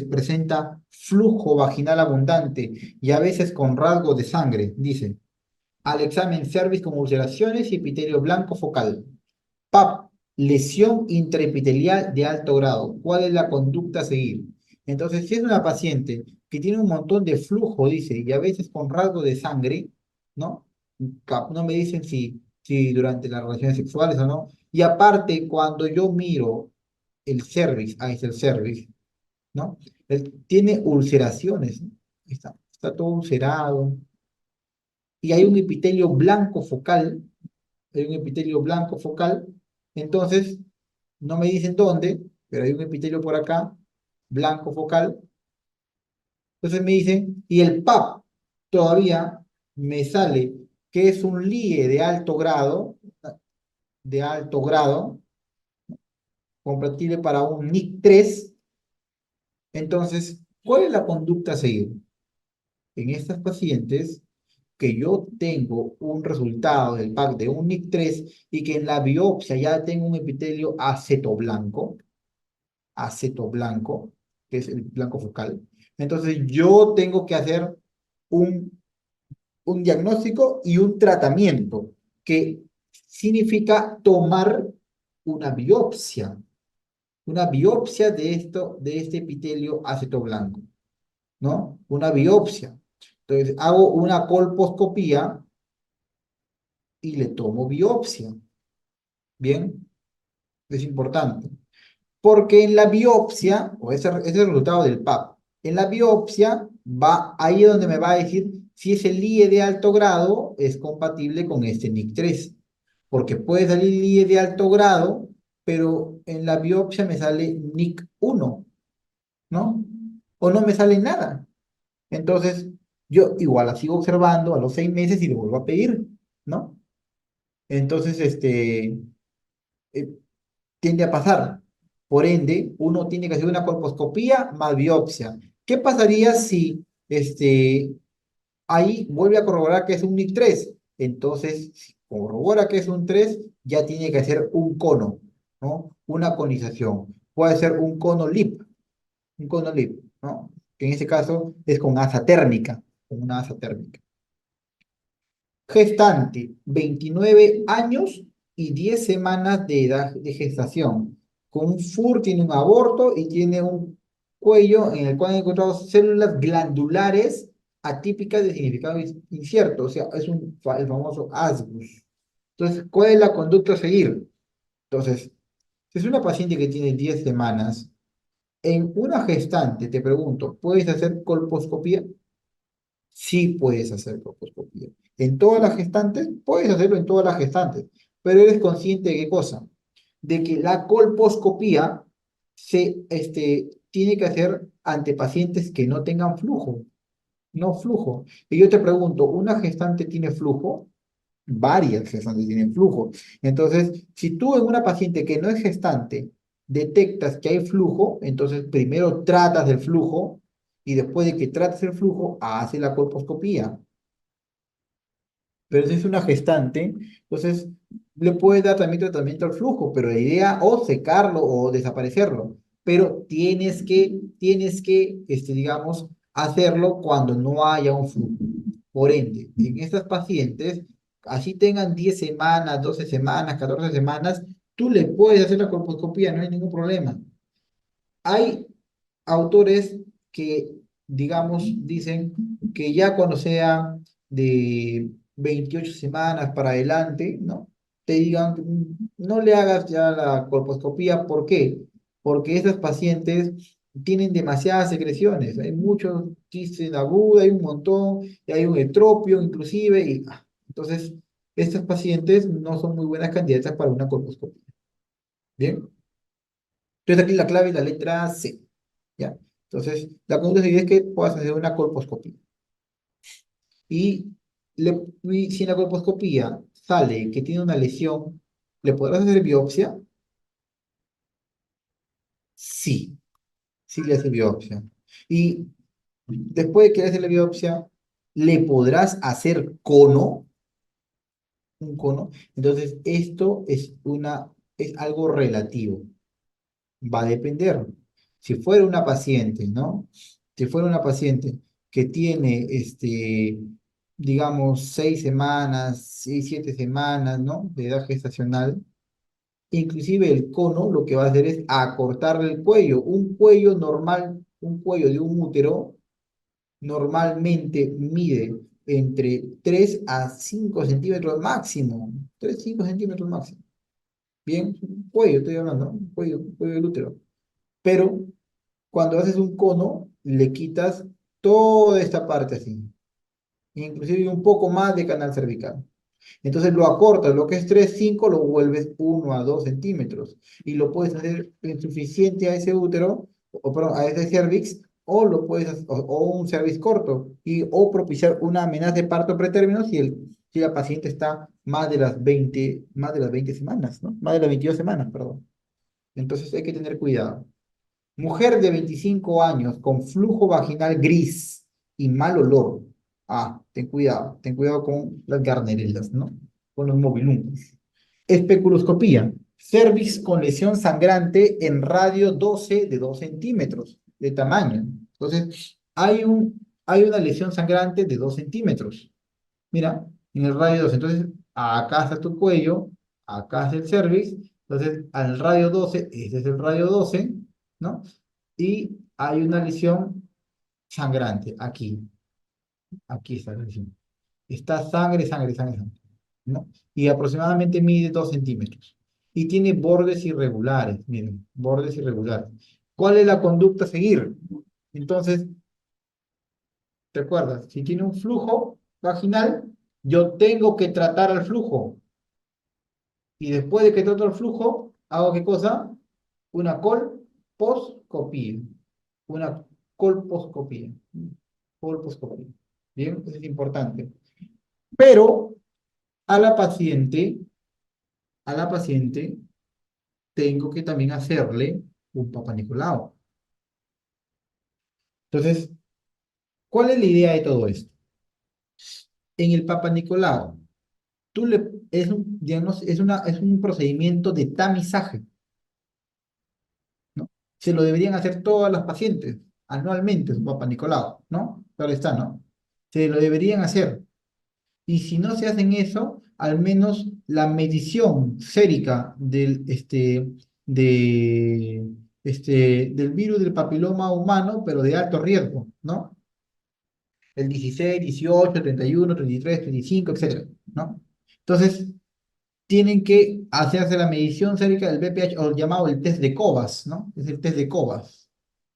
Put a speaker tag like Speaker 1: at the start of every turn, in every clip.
Speaker 1: presenta flujo vaginal abundante y a veces con rasgos de sangre, dice. Al examen cervix con ulceraciones y epitelio blanco focal. PAP, lesión intraepitelial de alto grado. ¿Cuál es la conducta a seguir? Entonces, si es una paciente que tiene un montón de flujo, dice, y a veces con rasgos de sangre, ¿no? No me dicen si durante las relaciones sexuales o no. Y aparte, cuando yo miro el cervix, ahí es el cervix, ¿no? Él tiene ulceraciones, ¿no? Está todo ulcerado. Y hay un epitelio blanco focal, hay un epitelio blanco focal, entonces, no me dicen dónde, pero hay un epitelio por acá, blanco focal, entonces me dicen, y el PAP todavía me sale que es un LIE de alto grado, compatible para un NIC3, entonces, ¿cuál es la conducta a seguir? En estas pacientes que yo tengo un resultado del PAC de un NIC3 y que en la biopsia ya tengo un epitelio aceto blanco, que es el blanco focal. Entonces yo tengo que hacer un, un diagnóstico y un tratamiento que significa tomar una biopsia de de este epitelio aceto blanco, ¿no? Una biopsia. Entonces hago una colposcopía y le tomo biopsia. Bien, es importante. Porque en la biopsia, ese es el resultado del PAP, en la biopsia va ahí es donde me va a decir si ese LIE de alto grado es compatible con este NIC3. Porque puede salir LIE de alto grado, pero en la biopsia me sale NIC1, ¿no? O no me sale nada. Entonces, yo igual la sigo observando a los 6 meses y le vuelvo a pedir, ¿no? Entonces, eh, tiende a pasar. Por ende, uno tiene que hacer una colposcopía más biopsia. ¿Qué pasaría si ahí vuelve a corroborar que es un NIC3? Entonces, si corrobora que es un 3, ya tiene que hacer un cono, ¿no? Una conización. Puede ser un cono LIP, ¿no? Que en este caso es con asa térmica, con una asa térmica. Gestante, 29 años y 10 semanas de edad de gestación. Con un FUR tiene un aborto y tiene un cuello en el cual han encontrado células glandulares atípicas de significado incierto, o sea, es el famoso ASGUS. Entonces, ¿cuál es la conducta a seguir? Entonces, si es una paciente que tiene 10 semanas, en una gestante, te pregunto, ¿puedes hacer colposcopía? Sí puedes hacer colposcopía. En todas las gestantes, puedes hacerlo en todas las gestantes, pero eres consciente de qué cosa, de que la colposcopía tiene que hacer ante pacientes que no tengan flujo, no flujo. Y yo te pregunto, ¿una gestante tiene flujo? Varias gestantes tienen flujo. Entonces, si tú en una paciente que no es gestante detectas que hay flujo, entonces primero tratas del flujo y después de que trates el flujo, haces la colposcopía. Pero si es una gestante, entonces le puedes dar también tratamiento al flujo, pero la idea o secarlo o desaparecerlo. Pero digamos, hacerlo cuando no haya un flujo. Por ende, en estas pacientes, así tengan 10 semanas, 12 semanas, 14 semanas, tú le puedes hacer la colposcopía, no hay ningún problema. Hay autores que, digamos, dicen que ya cuando sea de 28 semanas para adelante, ¿no? Te digan, no le hagas ya la colposcopía. ¿Por qué? Porque esas pacientes tienen demasiadas secreciones. Hay muchos quistes agudos, hay un montón, y hay un etropio inclusive, y entonces estas pacientes no son muy buenas candidatas para una colposcopía. ¿Bien? Entonces aquí la clave es la letra C. ¿Ya? Entonces, la conducta seguida es que puedas hacer una colposcopía. Y, y si en la colposcopía sale que tiene una lesión, ¿le podrás hacer biopsia? Sí, sí le hace biopsia. Y después de que le hace la biopsia, ¿le podrás hacer un cono? Entonces, esto es algo relativo. Va a depender. Si fuera una paciente, ¿no? Si fuera una paciente que tiene, digamos, 6 semanas, 6, 7 semanas, ¿no? De edad gestacional, inclusive el cono lo que va a hacer es acortarle el cuello. Un cuello normal, un cuello de un útero normalmente mide entre 3 a 5 centímetros máximo. 3 5 centímetros máximo. Bien, un cuello, estoy hablando, un cuello del útero. Pero cuando haces un cono, le quitas toda esta parte así, inclusive un poco más de canal cervical. Entonces lo acortas, lo que es 3 5 lo vuelves 1 a 2 centímetros y lo puedes hacer insuficiente a ese útero, o perdón, a ese cervix, o lo puedes o un cervix corto, o propiciar una amenaza de parto pretérmino si la paciente está más de las 20 semanas, ¿no? Más de las 22 semanas, perdón. Entonces hay que tener cuidado. Mujer de 25 años con flujo vaginal gris y mal olor. Ah, ten cuidado con las garnerelas, ¿no? Con los mobilungos. Especuloscopía. Cervix con lesión sangrante en radio 12 de 2 centímetros de tamaño. Entonces, hay una lesión sangrante de 2 centímetros. Mira, en el radio 12. Entonces, acá está tu cuello, acá es el cervix. Entonces, al radio 12, este es el radio 12, ¿no? Y hay una lesión sangrante aquí. Aquí está la lesión. Está sangre, sangre, sangre, sangre, ¿no? Y aproximadamente mide 2 centímetros. Y tiene bordes irregulares, miren, bordes irregulares. ¿Cuál es la conducta a seguir? Entonces, recuerda, si tiene un flujo vaginal, yo tengo que tratar al flujo. Y después de que trato el flujo, ¿hago qué cosa? Una colposcopía. Una colposcopía. Colposcopía. Bien, eso es importante. Pero a la paciente, a la paciente, tengo que también hacerle un Papa Nicolau. Entonces, ¿cuál es la idea de todo esto? En el Papa Nicolau, es un procedimiento de tamizaje, ¿no? Se lo deberían hacer todas las pacientes anualmente, su Papa Nicolau, ¿no? Claro está, ¿no? Se lo deberían hacer. Y si no se hacen eso, al menos la medición sérica del virus del papiloma humano, pero de alto riesgo, ¿no? El 16, 18, 31, 33, 35, etcétera, ¿no? Entonces, tienen que hacerse la medición sérica del BPH, o llamado el test de Covas, ¿no? Es el test de Covas,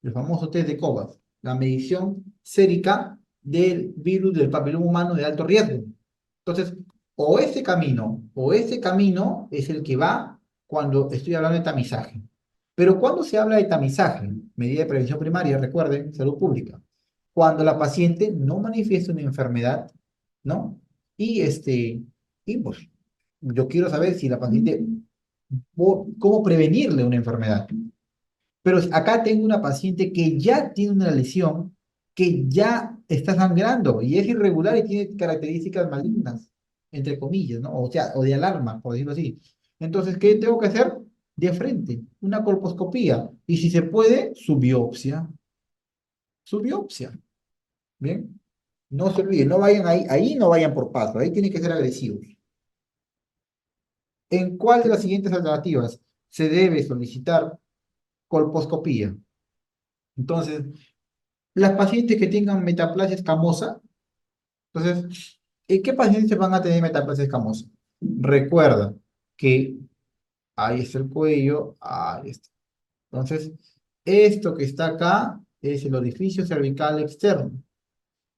Speaker 1: el famoso test de Covas, la medición sérica del virus del papiloma humano de alto riesgo. Entonces, o ese camino es el que va cuando estoy hablando de tamizaje. Pero cuando se habla de tamizaje, medida de prevención primaria, recuerden, salud pública, cuando la paciente no manifiesta una enfermedad, ¿no? Y pues, yo quiero saber si la paciente, cómo prevenirle una enfermedad. Pero acá tengo una paciente que ya tiene una lesión, que ya está sangrando y es irregular y tiene características malignas, entre comillas, ¿no? O sea, o de alarma, por decirlo así. Entonces, ¿qué tengo que hacer? De frente, una colposcopía. Y si se puede, su biopsia. Su biopsia. ¿Bien? No se olviden, no vayan ahí no vayan por paso, ahí tienen que ser agresivos. ¿En cuál de las siguientes alternativas se debe solicitar colposcopía? Entonces, las pacientes que tengan metaplasia escamosa, entonces, ¿en qué pacientes van a tener metaplasia escamosa? Recuerda que ahí está el cuello, ahí está. Entonces, esto que está acá es el orificio cervical externo.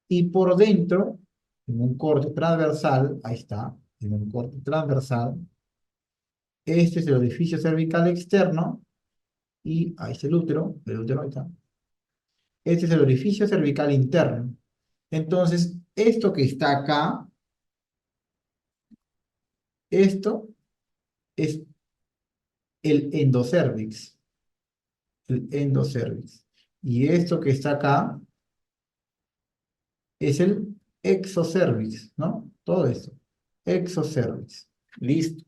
Speaker 1: Y por dentro, en un corte transversal, ahí está, en un corte transversal, este es el orificio cervical externo, y ahí está el útero ahí está. Este es el orificio cervical interno. Entonces, esto que está acá, esto es el endocervix, el endocervix. Y esto que está acá es el exocervix, ¿no? Todo esto, exocervix. Listo.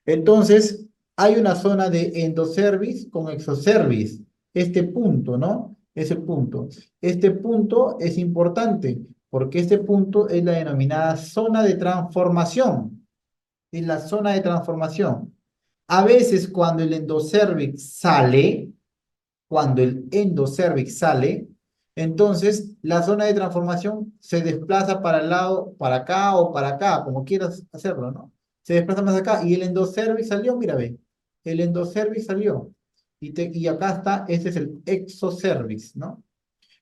Speaker 1: Entonces, hay una zona de endocervix con exocervix. este punto, ¿no? Ese punto. Este punto es importante porque este punto es la denominada zona de transformación. Es la zona de transformación. A veces cuando el endocervix sale, entonces la zona de transformación se desplaza para el lado, para acá o para acá, como quieras hacerlo, ¿no? Se desplaza más acá y el endocervix salió, mira, ve, el endocervix salió. Y acá está, este es el exocervix, ¿no?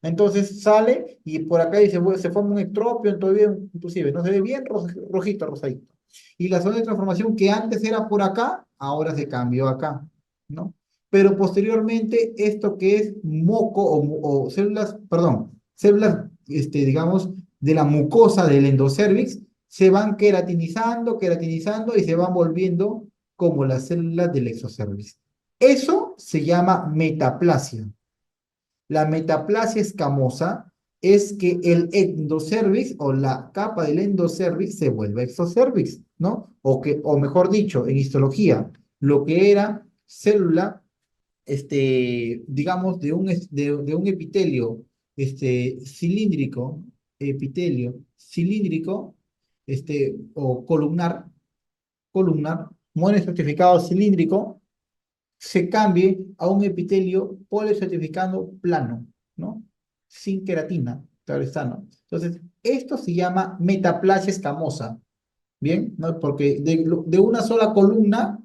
Speaker 1: Entonces sale y por acá y se forma un ectropio, todavía inclusive, no se ve bien rojito, rosadito. Y la zona de transformación que antes era por acá, ahora se cambió acá, ¿no? Pero posteriormente esto que es moco o células, perdón, células, digamos, de la mucosa del endocervix, se van queratinizando y se van volviendo como las células del exocervix. Eso se llama metaplasia. La metaplasia escamosa es que el endocervix o la capa del endocervix se vuelve exocervix, ¿no? O mejor dicho, en histología, lo que era célula, digamos, de un epitelio, epitelio cilíndrico, o columnar, monoestratificado cilíndrico, se cambie a un epitelio poliestratificado plano, ¿no? Sin queratina, claro está, ¿no? Entonces, esto se llama metaplasia escamosa, ¿bien? ¿No? Porque de una sola columna,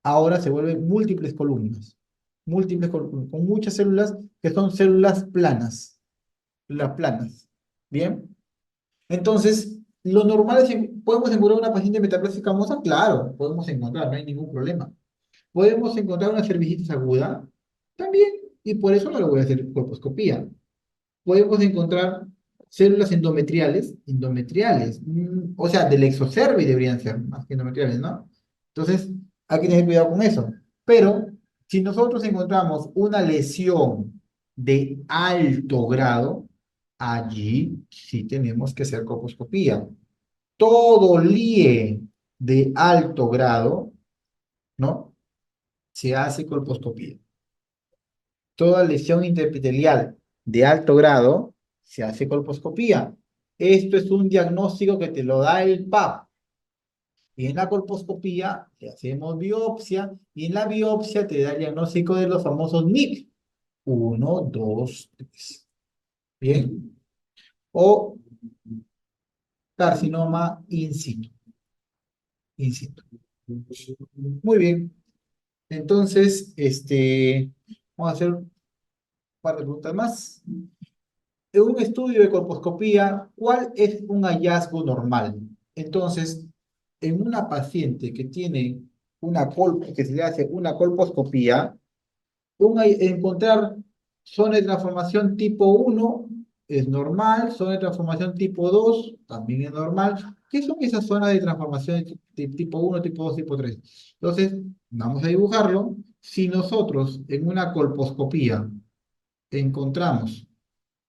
Speaker 1: ahora se vuelven múltiples columnas, con muchas células que son células planas, las planas, ¿bien? Entonces, lo normal es, ¿podemos encontrar una paciente metaplasia escamosa? Claro, podemos encontrar, no hay ningún problema. Podemos encontrar una cervicitis aguda también, y por eso no le voy a hacer colposcopía. Podemos encontrar células endometriales, o sea, del exocervi deberían ser, más que endometriales, ¿no? Entonces, hay que tener cuidado con eso. Pero, si nosotros encontramos una lesión de alto grado, allí sí tenemos que hacer colposcopía. Todo LIE de alto grado, ¿no? Se hace colposcopía. Toda lesión intraepitelial de alto grado se hace colposcopía. Esto es un diagnóstico que te lo da el PAP. Y en la colposcopía le hacemos biopsia y en la biopsia te da el diagnóstico de los famosos NIC. Uno, dos, tres. Bien. O carcinoma in situ. In situ. Muy bien. Entonces, vamos a hacer un par de preguntas más. En un estudio de colposcopía, ¿cuál es un hallazgo normal? Entonces, en una paciente que tiene que se le hace una colposcopía, encontrar zona de transformación tipo 1 es normal, zona de transformación tipo 2 también es normal. ¿Qué son esas zonas de transformación de tipo 1, tipo 2, tipo 3? Entonces, vamos a dibujarlo. Si nosotros en una colposcopía encontramos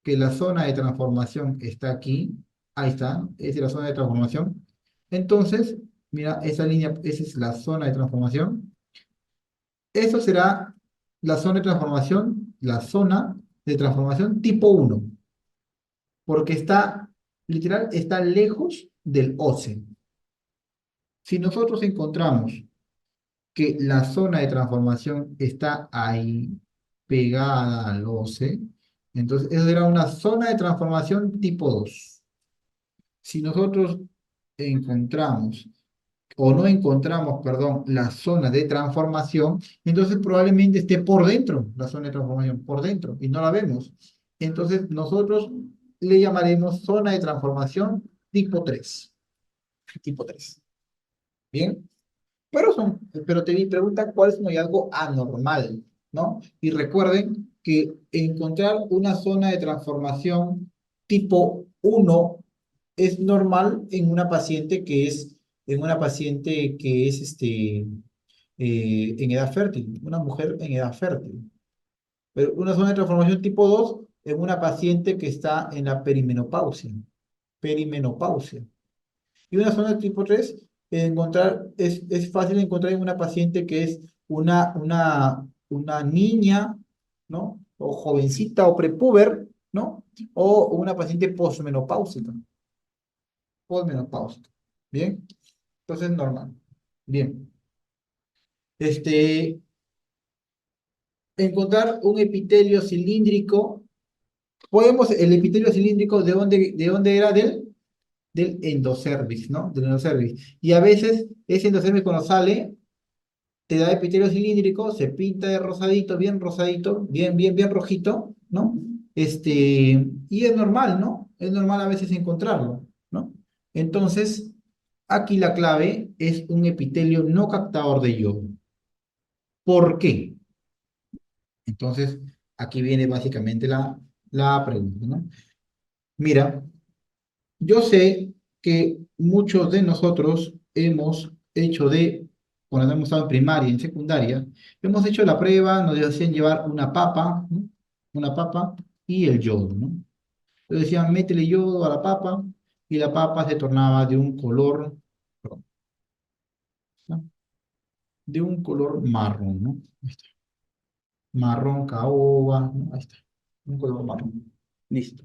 Speaker 1: que la zona de transformación está aquí, ahí está, esa es la zona de transformación. Entonces, mira, esa línea, esa es la zona de transformación. Eso será la zona de transformación tipo 1 porque está, literal, está lejos del óseo. Si nosotros encontramos que la zona de transformación está ahí, pegada al óseo, entonces eso será una zona de transformación tipo 2. Si nosotros encontramos o no encontramos, perdón, la zona de transformación, entonces probablemente esté por dentro, la zona de transformación, por dentro, y no la vemos. Entonces nosotros le llamaremos zona de transformación tipo 3. Tipo 3. ¿Bien? Pero te pregunta cuál es un hallazgo anormal, ¿no? Y recuerden que encontrar una zona de transformación tipo 1 es normal en una paciente que es en edad fértil, una mujer en edad fértil. Pero una zona de transformación tipo 2 en una paciente que está en la perimenopausia. Perimenopausia. Y una zona de tipo 3 es fácil encontrar en una paciente que es una niña, ¿no? O jovencita o prepuber, ¿no? O una paciente posmenopáusica, posmenopáusica. ¿Bien? Entonces, normal. Bien. Este, encontrar un epitelio cilíndrico. El epitelio cilíndrico, ¿de dónde era? Del endocervix, ¿no? Del endocervix. Y a veces ese endocervix cuando sale, te da epitelio cilíndrico, se pinta de rosadito, bien rojito, ¿no? Y es normal, ¿no? Es normal a veces encontrarlo, ¿no? Entonces, aquí la clave es un epitelio no captador de yodo. ¿Por qué? Entonces, aquí viene básicamente la pregunta, ¿no? Mira, yo sé que muchos de nosotros hemos hecho cuando hemos estado en primaria y en secundaria, hemos hecho la prueba, nos decían llevar una papa, ¿no? Una papa y el yodo, ¿no? Nos decían, métele yodo a la papa y la papa se tornaba de un color, perdón, ¿no? De un color marrón, ¿no? Ahí está. Marrón caoba, ¿no? Ahí está. Un color marrón. Listo.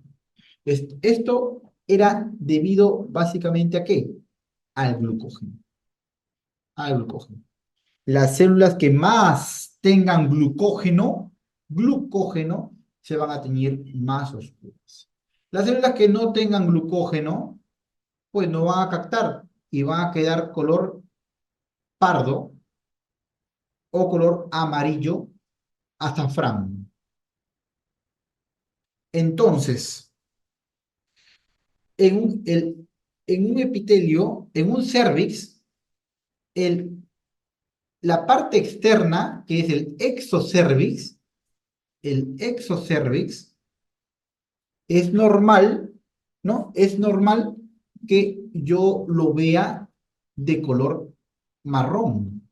Speaker 1: Esto era debido básicamente ¿a qué? Al glucógeno. Al glucógeno. Las células que más tengan glucógeno, se van a teñir más oscuras. Las células que no tengan glucógeno, pues no van a captar y van a quedar color pardo o color amarillo azafrán. Entonces, en un epitelio, en un cervix, el, la parte externa, que es el exocervix, es normal, ¿no? Es normal que yo lo vea de color marrón,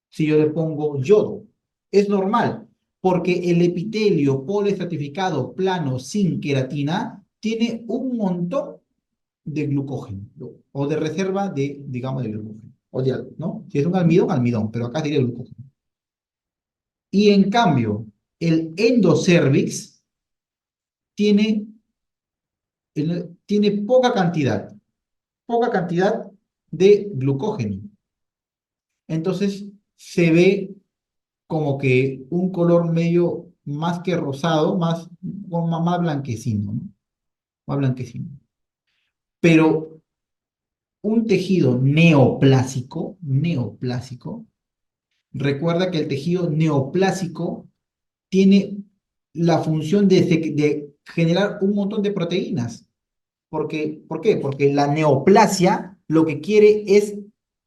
Speaker 1: si yo le pongo yodo. Es normal, porque el epitelio poliestratificado plano sin queratina tiene un montón de glucógeno, o de reserva de, digamos, de glucógeno. O de, ¿no? Si es un almidón, almidón, pero acá sería glucógeno. Y en cambio, el endocervix tiene, tiene poca cantidad de glucógeno. Entonces se ve como que un color medio más que rosado, más blanquecino, ¿no? Más blanquecino. Pero un tejido neoplásico, recuerda que el tejido neoplásico tiene la función de generar un montón de proteínas. ¿Por qué? Porque la neoplasia lo que quiere es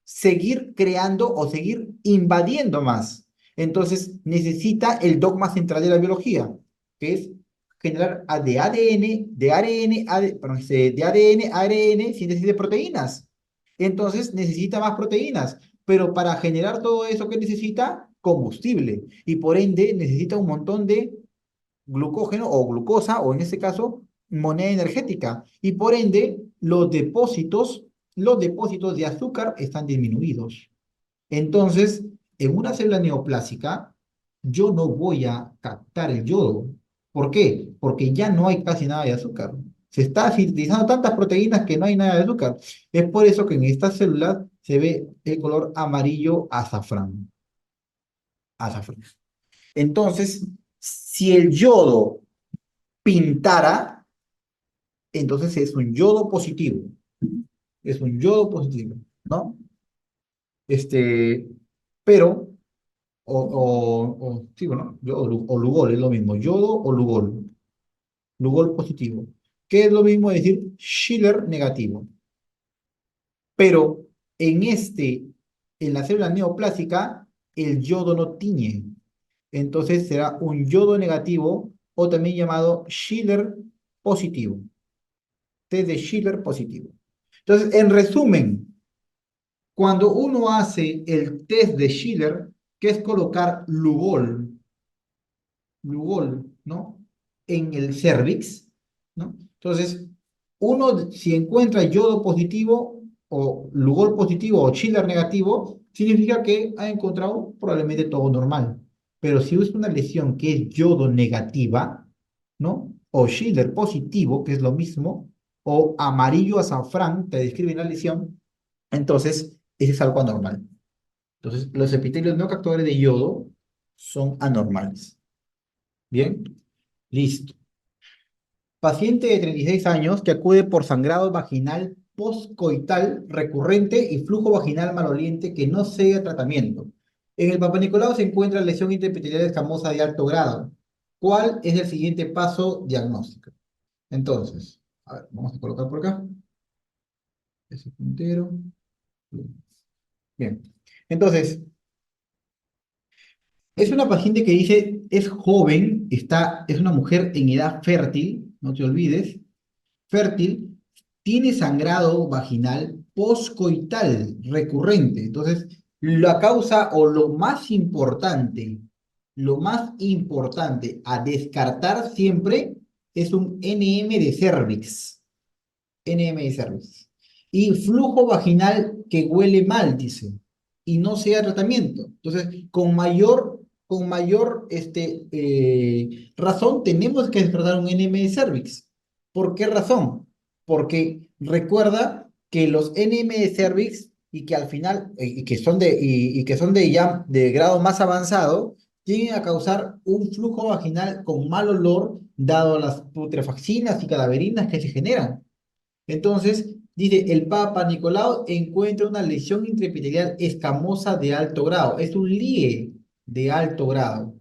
Speaker 1: seguir creando o seguir invadiendo más. Entonces necesita el dogma central de la biología, que es generar de ADN, perdón, de ADN, ARN, síntesis de proteínas. Entonces necesita más proteínas, pero para generar todo eso que necesita combustible y por ende necesita un montón de glucógeno o glucosa, o en este caso, moneda energética. Y por ende, los depósitos de azúcar están disminuidos. Entonces, en una célula neoplásica, yo no voy a captar el yodo. ¿Por qué? Porque ya no hay casi nada de azúcar. Se está sintetizando tantas proteínas que no hay nada de azúcar. Es por eso que en estas células se ve el color amarillo azafrán. Azafrán. Entonces, si el yodo pintara, entonces es un yodo positivo. Es un yodo positivo, ¿no? Este, pero, sí, bueno, o Lugol es lo mismo, yodo o Lugol. Lugol positivo. Que es lo mismo decir Schiller negativo. Pero en la célula neoplásica, el yodo no tiñe. Entonces será un yodo negativo o también llamado Schiller positivo. Test de Schiller positivo. Entonces, en resumen, cuando uno hace el test de Schiller, que es colocar Lugol, ¿no? En el cervix, ¿no? Entonces, uno, si encuentra yodo positivo o Lugol positivo o Schiller negativo, significa que ha encontrado probablemente todo normal. Pero si es una lesión que es yodo negativa, ¿no? O Schiller positivo, que es lo mismo, o amarillo azafrán, te describe la lesión, entonces ese es algo anormal. Entonces, los epitelios no captadores de yodo son anormales. Bien, listo. Paciente de 36 años que acude por sangrado vaginal postcoital recurrente y flujo vaginal maloliente que no sigue tratamiento. En el Papa Nicolau se encuentra lesión intraepitelial escamosa de alto grado. ¿Cuál es el siguiente paso diagnóstico? Entonces, a ver, vamos a colocar por acá. Ese puntero. Bien. Entonces, es una paciente que dice, es joven, es una mujer en edad fértil, no te olvides, fértil, tiene sangrado vaginal poscoital recurrente. Entonces, la causa o lo más importante a descartar siempre es un NM de cervix. NM de cervix. Y flujo vaginal que huele mal, dice, y no sea tratamiento. Entonces, con mayor razón, tenemos que descartar un NM de cervix. ¿Por qué razón? Porque recuerda que los NM de cervix y que al final, y que son de ya de grado más avanzado, tienden a causar un flujo vaginal con mal olor, dado las putrefaxinas y cadaverinas que se generan. Entonces, dice, el Papa Nicolau encuentra una lesión intraepitelial escamosa de alto grado. Es un LIE de alto grado.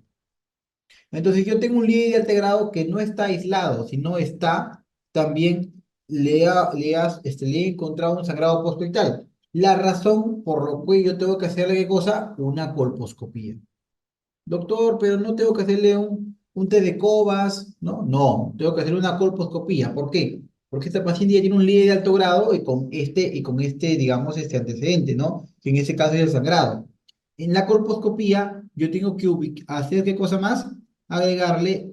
Speaker 1: Entonces, yo tengo un LIE de alto grado que no está aislado, sino está también, le he encontrado un sangrado postcoital. La razón por lo que yo tengo que hacerle, ¿qué cosa? Una colposcopía. Doctor, pero no tengo que hacerle un test de Covas, ¿no? No, tengo que hacer una colposcopía. ¿Por qué? Porque esta paciente ya tiene un líder de alto grado y con este, digamos, este antecedente, ¿no? Que en ese caso es el sangrado. En la colposcopía, yo tengo que hacer qué cosa más? Agregarle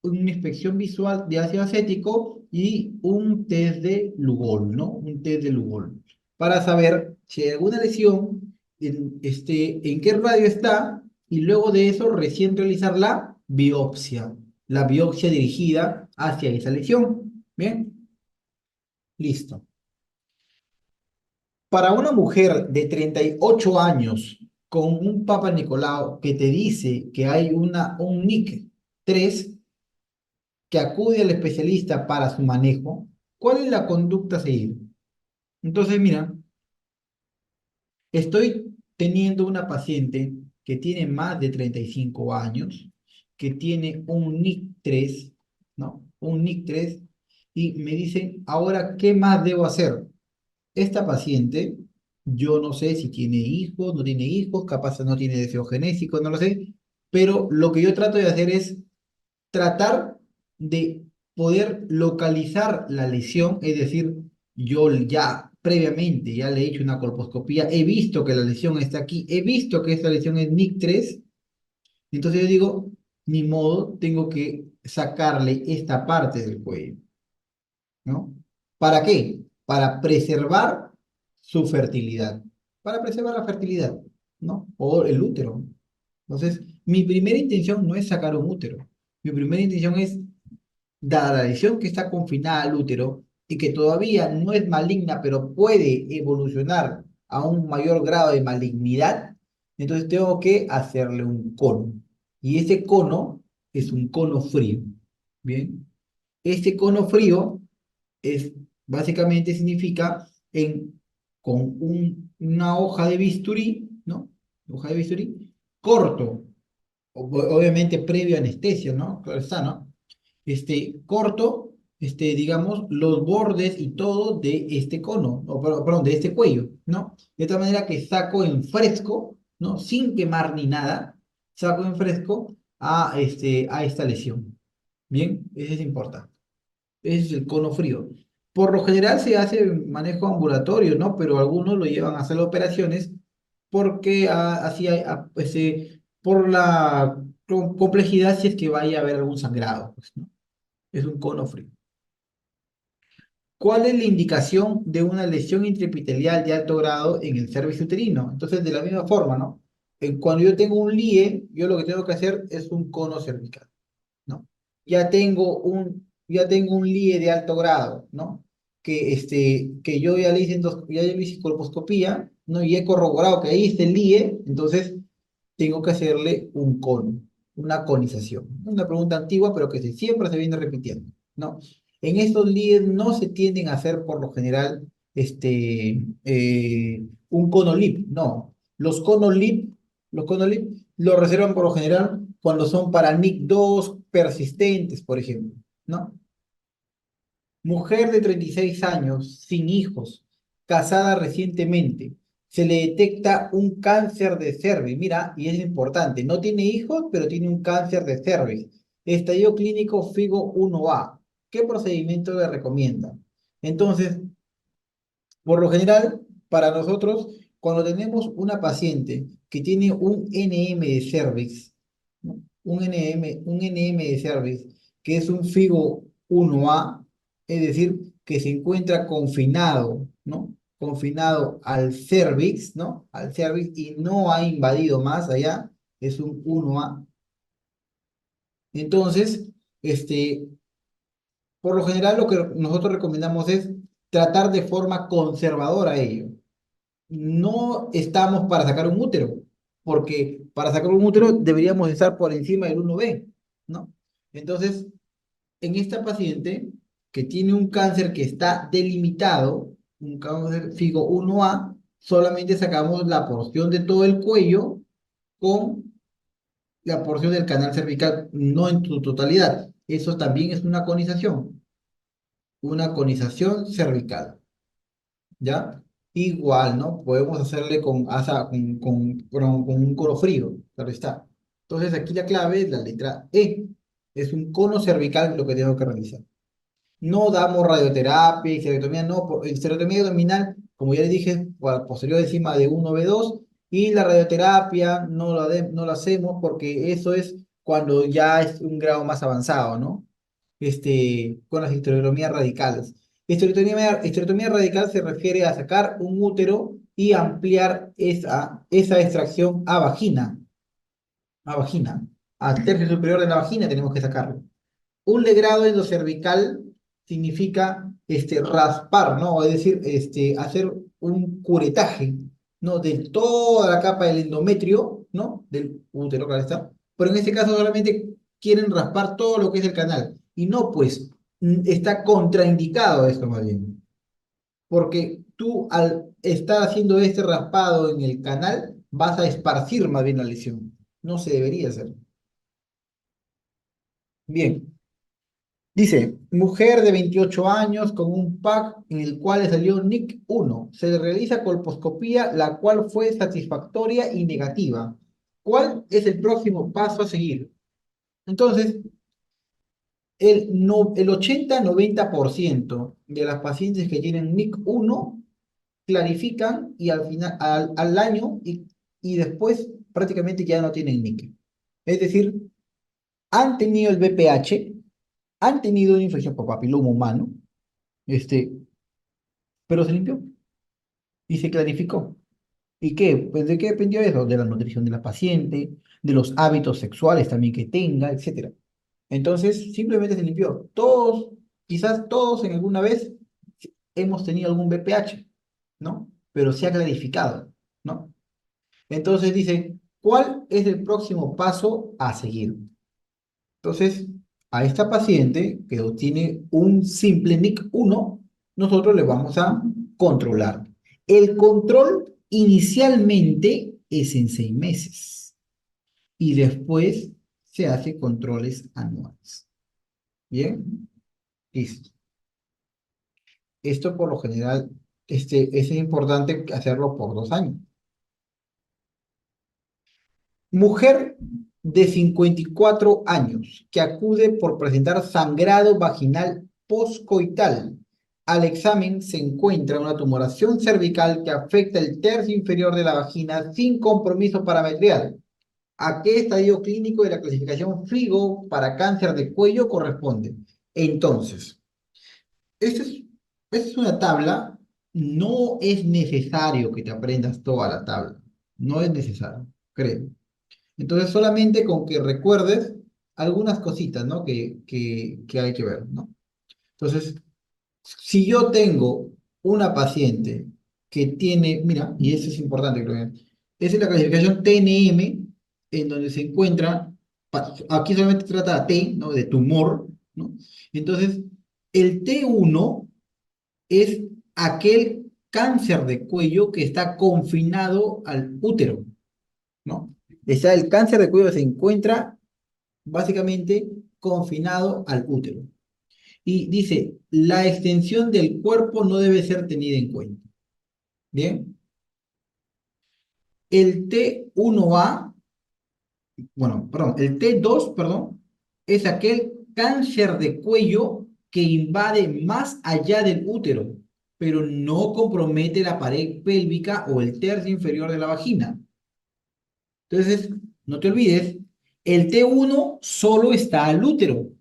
Speaker 1: una inspección visual de ácido acético y un test de Lugol, ¿no? Un test de Lugol, para saber si hay alguna lesión, en qué radio está, y luego de eso recién realizar la biopsia dirigida hacia esa lesión. Bien, listo. Para una mujer de 38 años con un Papa Nicolau que te dice que hay un NIC 3 que acude al especialista para su manejo, ¿cuál es la conducta a seguir? Entonces, mira, estoy teniendo una paciente que tiene más de 35 años, que tiene un NIC 3, ¿no? Un NIC 3, y me dicen, ahora, ¿qué más debo hacer? Esta paciente, yo no sé si tiene hijos, no tiene hijos, capaz no tiene deseo genético, no lo sé, pero lo que yo trato de hacer es tratar de poder localizar la lesión, es decir, yo ya previamente ya le he hecho una colposcopía, he visto que la lesión está aquí, he visto que esta lesión es NIC 3, entonces yo digo, ni modo, tengo que sacarle esta parte del cuello, ¿no? ¿Para qué? Para preservar su fertilidad, para preservar la fertilidad, ¿no? O el útero. Entonces, mi primera intención no es sacar un útero, mi primera intención es, dada la lesión que está confinada al útero y que todavía no es maligna, pero puede evolucionar a un mayor grado de malignidad, entonces tengo que hacerle un cono. Y ese cono es un cono frío. Bien, este cono frío es básicamente significa con una hoja de bisturí, ¿no? Hoja de bisturí, corto, obviamente previo anestesia, ¿no? Claro está, ¿no? Corto, digamos, los bordes y todo de este cono, o perdón, de este cuello, ¿no? De tal manera que saco en fresco, ¿no? Sin quemar ni nada, saco en fresco a esta lesión. Bien, ese es importante. Ese es el cono frío. Por lo general se hace manejo ambulatorio, ¿no? Pero algunos lo llevan a hacer operaciones porque así por la complejidad si es que vaya a haber algún sangrado, pues, ¿no? Es un cono frío. ¿Cuál es la indicación de una lesión intraepitelial de alto grado en el cervix uterino? Entonces, de la misma forma, ¿no? Cuando yo tengo un LIE, yo lo que tengo que hacer es un cono cervical, ¿no? Ya tengo un LIE de alto grado, ¿no? Que yo ya le hice, ya le hice colposcopía, ¿no? Y he corroborado que ahí está el LIE, entonces tengo que hacerle un cono, una conización. Una pregunta antigua, pero que siempre se viene repitiendo, ¿no? En estos LIEs no se tienden a hacer por lo general un cono lip, no. Los cono lip lo reservan por lo general cuando son para NIC2 persistentes, por ejemplo, ¿no? Mujer de 36 años, sin hijos, casada recientemente. Se le detecta un cáncer de cervix. Mira, y es importante, no tiene hijos, pero tiene un cáncer de cervix. Estadio clínico FIGO 1A. ¿Qué procedimiento le recomienda? Entonces, por lo general, para nosotros, cuando tenemos una paciente que tiene un NM de cervix, ¿no? Un NM de cervix, que es un FIGO 1A, es decir, que se encuentra confinado, ¿no? Confinado al cervix, ¿no? Al cervix y no ha invadido más allá, es un 1A. Entonces, por lo general, lo que nosotros recomendamos es tratar de forma conservadora ello. No estamos para sacar un útero, porque para sacar un útero deberíamos estar por encima del 1B, ¿no? Entonces, en esta paciente que tiene un cáncer que está delimitado, un cáncer FIGO 1A, solamente sacamos la porción de todo el cuello con la porción del canal cervical, no en su totalidad. Eso también es una conización cervical. ¿Ya? Igual, ¿no? Podemos hacerle con un cono frío, claro está. Entonces aquí la clave es la letra E. Es un cono cervical lo que tengo que realizar. No damos radioterapia, histerectomía, no, histerectomía abdominal, como ya les dije, posterior encima de 1B2, y la radioterapia no la hacemos porque eso es cuando ya es un grado más avanzado, ¿no? Con las histerectomías radicales. Histerectomía radical se refiere a sacar un útero y ampliar esa extracción a vagina, al tercio superior de la vagina tenemos que sacarlo. Un legrado endocervical significa raspar, ¿no? Es decir, hacer un curetaje, ¿no? De toda la capa del endometrio, ¿no? Del útero, claro está. Pero en este caso solamente quieren raspar todo lo que es el canal. Y no, pues, está contraindicado esto más bien. Porque tú al estar haciendo este raspado en el canal, vas a esparcir más bien la lesión. No se debería hacer. Bien. Dice, mujer de 28 años con un PAC en el cual le salió NIC 1. Se le realiza colposcopía, la cual fue satisfactoria y negativa. ¿Cuál es el próximo paso a seguir? Entonces, el 80-90% de las pacientes que tienen NIC 1 clarifican y al final, al año y después prácticamente ya no tienen NIC. Es decir, han tenido el BPH, han tenido una infección por papiloma humano, este, pero se limpió y se clarificó. ¿Y qué? Pues ¿de qué dependió eso? De la nutrición de la paciente, de los hábitos sexuales también que tenga, etcétera. Entonces, simplemente se limpió. Todos, quizás todos en alguna vez hemos tenido algún BPH, ¿no? Pero se ha clarificado, ¿no? Entonces dice, ¿cuál es el próximo paso a seguir? Entonces, a esta paciente que tiene un simple NIC 1, nosotros le vamos a controlar. El control inicialmente es en 6 meses y después se hace controles anuales. Bien, listo. Esto por lo general, es importante hacerlo por 2 años. Mujer de 54 años que acude por presentar sangrado vaginal postcoital. Al examen se encuentra una tumoración cervical que afecta el tercio inferior de la vagina sin compromiso parametrial. ¿A qué estadio clínico de la clasificación FIGO para cáncer de cuello corresponde? Entonces, este es Esta es una tabla, no es necesario que te aprendas toda la tabla, no es necesario, creo. Entonces, solamente con que recuerdes algunas cositas, ¿no? Que hay que ver, ¿no? Entonces, si yo tengo una paciente que tiene, mira, y eso es importante que lo vean, esa es la clasificación TNM, en donde se encuentra, aquí solamente trata T, ¿no? De tumor, ¿no? Entonces, el T1 es aquel cáncer de cuello que está confinado al útero, ¿no? O sea, el cáncer de cuello se encuentra básicamente confinado al útero. Y dice, la extensión del cuerpo no debe ser tenida en cuenta. Bien, el T1A, bueno, perdón, el T2, perdón, es aquel cáncer de cuello que invade más allá del útero, pero no compromete la pared pélvica o el tercio inferior de la vagina. Entonces, no te olvides, el T1 solo está al útero.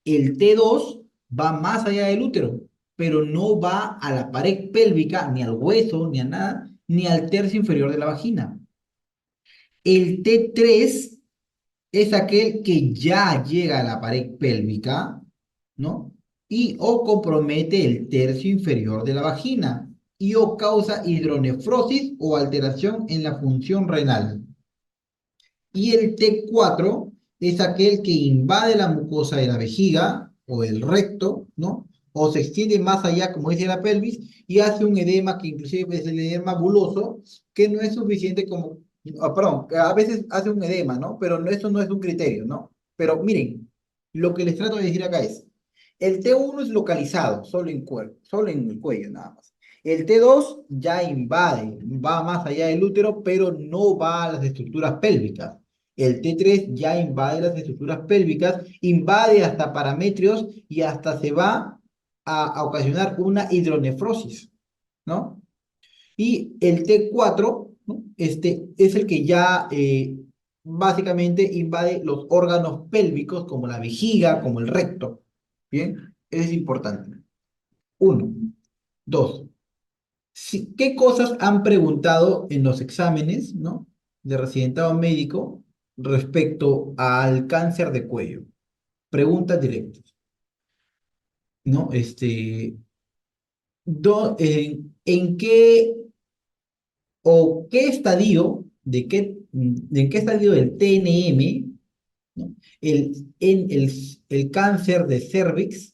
Speaker 1: El T2 va más allá del útero, pero no va a la pared pélvica, ni al hueso, ni a nada, ni al tercio inferior de la vagina. El T3 es aquel que ya llega a la pared pélvica, ¿no? Y o compromete el tercio inferior de la vagina y o causa hidronefrosis o alteración en la función renal. Y el T4 es aquel que invade la mucosa de la vejiga o el recto, ¿no? O se extiende más allá, como dice la pelvis, y hace un edema que inclusive es el edema buloso, que no es suficiente como, perdón, a veces hace un edema, ¿no? Pero eso no es un criterio, ¿no? Pero miren, lo que les trato de decir acá es, el T1 es localizado, solo en el cuello, nada más. El T2 ya invade, va más allá del útero, pero no va a las estructuras pélvicas. El T3 ya invade las estructuras pélvicas, invade hasta parametrios y hasta se va a ocasionar una hidronefrosis, ¿no? Y el T4, ¿no? Este es el que ya básicamente invade los órganos pélvicos como la vejiga, como el recto. ¿Bien? Es importante. Uno. Dos. ¿Qué cosas han preguntado en los exámenes, ¿no? De residentado médico respecto al cáncer de cuello? Preguntas directas, ¿no? ¿En qué o qué estadio, en qué estadio del TNM, ¿no? El cáncer de cervix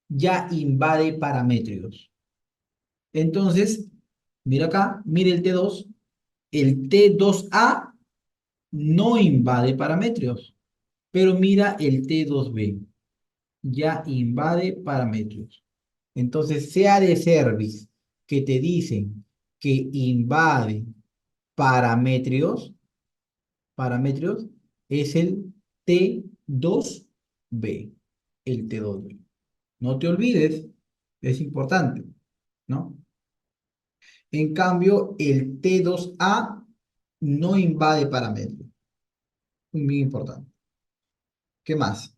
Speaker 1: ya invade parametrios? Entonces, mira acá, mire el T2, el T2A no invade parametrios, pero mira el T2B, ya invade parámetros. Entonces, sea de cervix que te dicen que invade parámetros, parámetros es el T2B, el T2B. No te olvides, es importante, ¿no? En cambio, el T2A no invade parámetros, muy importante. ¿Qué más?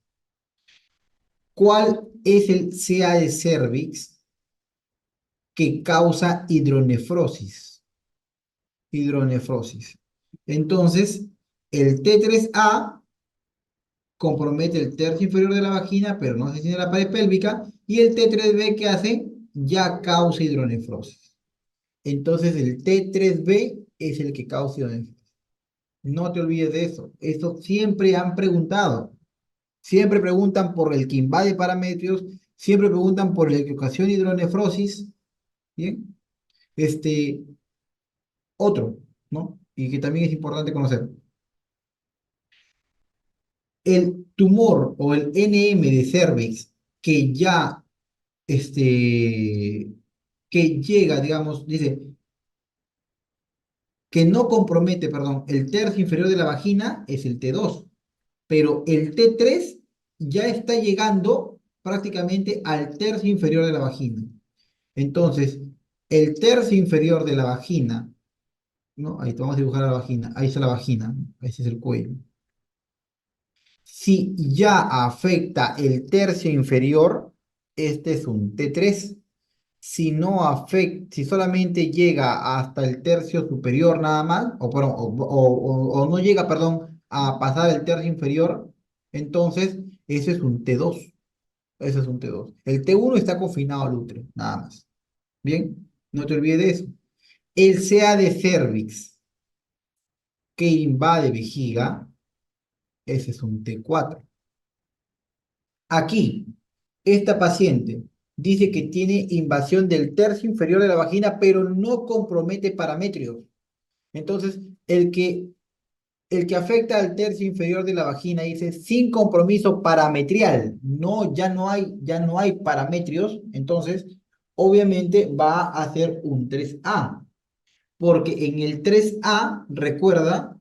Speaker 1: ¿Cuál es el CA de cervix que causa hidronefrosis? Hidronefrosis. Entonces, el T3A compromete el tercio inferior de la vagina, pero no se tiene la pared pélvica, y el T3B que hace ya causa hidronefrosis. Entonces, el T3B es el que causa hidronefrosis. No te olvides de eso. Esto siempre han preguntado. Siempre preguntan por el que invade parametrios, siempre preguntan por el que ocasiona hidronefrosis. Bien. Este, otro, ¿no? Y que también es importante conocer. El tumor o el NM de cervix que ya, este, que llega, digamos, dice, que no compromete, perdón, el tercio inferior de la vagina es el T2, pero el T3 ya está llegando prácticamente al tercio inferior de la vagina. Entonces, el tercio inferior de la vagina, ¿no? Ahí te vamos a dibujar la vagina, ahí está la vagina, ¿no? Ese es el cuello. Si ya afecta el tercio inferior, este es un T3. si no afecta, si solamente llega hasta el tercio superior nada más, o, perdón, o no llega, perdón, a pasar el tercio inferior, entonces ese es un T2. Ese es un T2. El T1 está confinado al útero, nada más. Bien, no te olvides de eso. El CA de cervix que invade vejiga, ese es un T4. Aquí, esta paciente dice que tiene invasión del tercio inferior de la vagina, pero no compromete parametrios. Entonces, el que afecta al tercio inferior de la vagina dice sin compromiso parametrial. No, ya no hay parametrios. Entonces, obviamente va a ser un 3A. Porque en el 3A, recuerda,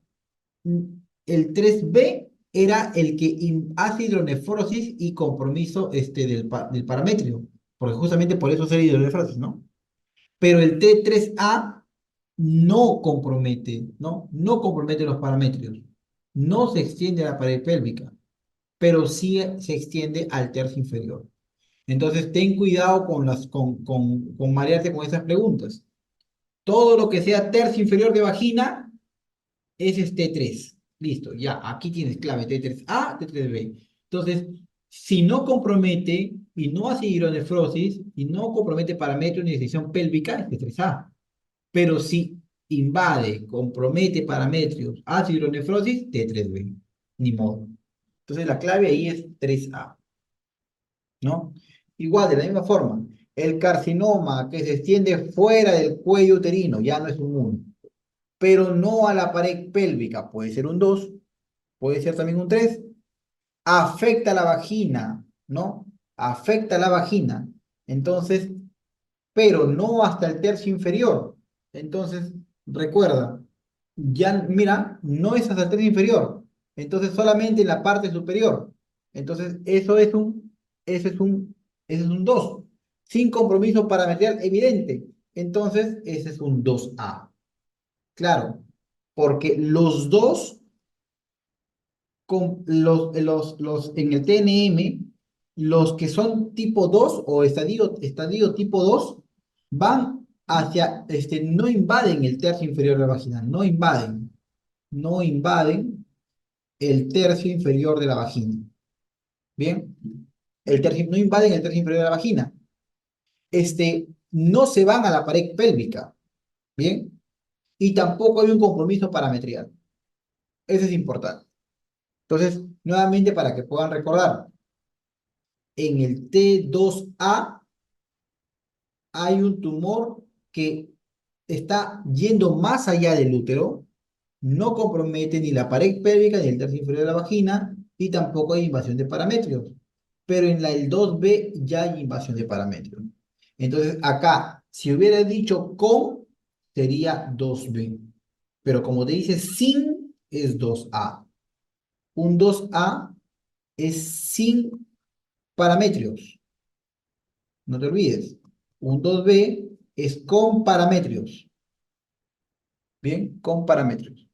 Speaker 1: mm, el 3B era el que hace hidronefrosis y compromiso del parametrio, porque justamente por eso hace hidronefrosis, ¿no? Pero el T3A no compromete, ¿no? No compromete los parametrios, no se extiende a la pared pélvica, pero sí se extiende al tercio inferior. Entonces, ten cuidado con marearte con esas preguntas. Todo lo que sea tercio inferior de vagina, ese es T3. Listo, ya, aquí tienes clave T3A, T3B. Entonces, si no compromete y no hace hidronefrosis y no compromete parámetros ni decisión pélvica, es T3A. Pero si invade, compromete parámetros, hace hidronefrosis, T3B. Ni modo. Entonces, la clave ahí es 3A, ¿no? Igual, de la misma forma, el carcinoma que se extiende fuera del cuello uterino ya no es un 1, pero no a la pared pélvica, puede ser un 2, puede ser también un 3, afecta la vagina, ¿no? Afecta la vagina, entonces, pero no hasta el tercio inferior. Entonces, recuerda, ya, mira, no es hasta el tercio inferior, entonces solamente en la parte superior. Entonces, eso es un 2 sin compromiso parametrial evidente. Entonces, ese es un 2A. Claro, porque los dos, en el TNM, los que son tipo 2 o estadio tipo 2 van hacia, no invaden el tercio inferior de la vagina, no invaden el tercio inferior de la vagina. Bien, no invaden el tercio inferior de la vagina. No se van a la pared pélvica. Bien, y tampoco hay un compromiso parametrial. Eso es importante. Entonces, nuevamente para que puedan recordar, en el T2A hay un tumor que está yendo más allá del útero, no compromete ni la pared pélvica ni el tercio inferior de la vagina y tampoco hay invasión de parametrios. Pero en el 2B ya hay invasión de parametrios. Entonces, acá, si hubiera dicho con, sería 2B. Pero como te dice sin, es 2A. Un 2A es sin parametrios, no te olvides. Un 2B es con parametrios, ¿bien? Con parametrios.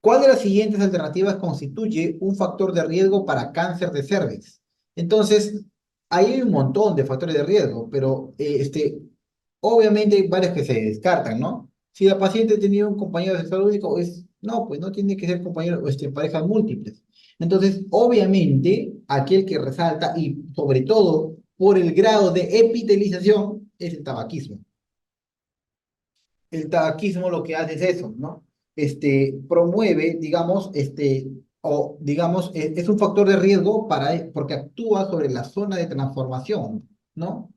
Speaker 1: ¿Cuál de las siguientes alternativas constituye un factor de riesgo para cáncer de cervix? Entonces, ahí hay un montón de factores de riesgo, pero obviamente hay varios que se descartan, ¿no? Si la paciente ha tenido un compañero sexual único, no, pues no tiene que ser compañero, parejas múltiples. Entonces, obviamente, aquel que resalta, y sobre todo por el grado de epitelización, es el tabaquismo. El tabaquismo lo que hace es eso, ¿no? Promueve, digamos, o digamos, es un factor de riesgo porque actúa sobre la zona de transformación, ¿no?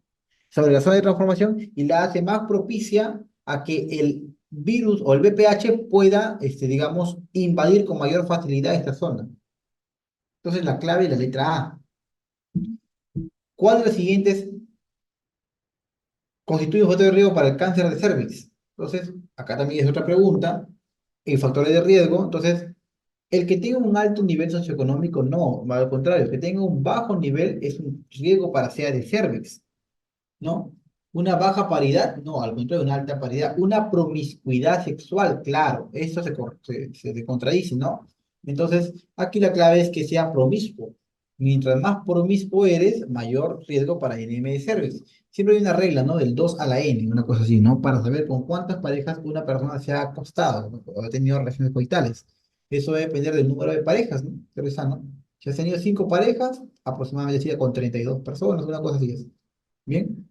Speaker 1: Sobre la zona de transformación y la hace más propicia a que el virus o el VPH pueda, digamos, invadir con mayor facilidad esta zona. Entonces, la clave es la letra A. ¿Cuál de las siguientes constituye un factor de riesgo para el cáncer de cervix? Entonces, acá también es otra pregunta. En factores de riesgo, entonces, el que tenga un alto nivel socioeconómico, no, al contrario, el que tenga un bajo nivel es un riesgo para sea de cervix, ¿no? Una baja paridad, no, al contrario, una alta paridad. Una promiscuidad sexual, claro, eso se contradice, ¿no? Entonces, aquí la clave es que sea promiscuo. Mientras más promiscuo eres, mayor riesgo para INM de cervix. Siempre hay una regla, ¿no? Del 2 a la N, una cosa así, ¿no? Para saber con cuántas parejas una persona se ha acostado, ¿no? O ha tenido relaciones coitales. Eso debe depender del número de parejas, ¿no? Pero es sano. Si has tenido 5 parejas, aproximadamente sería con 32 personas, una cosa así es. ¿Bien?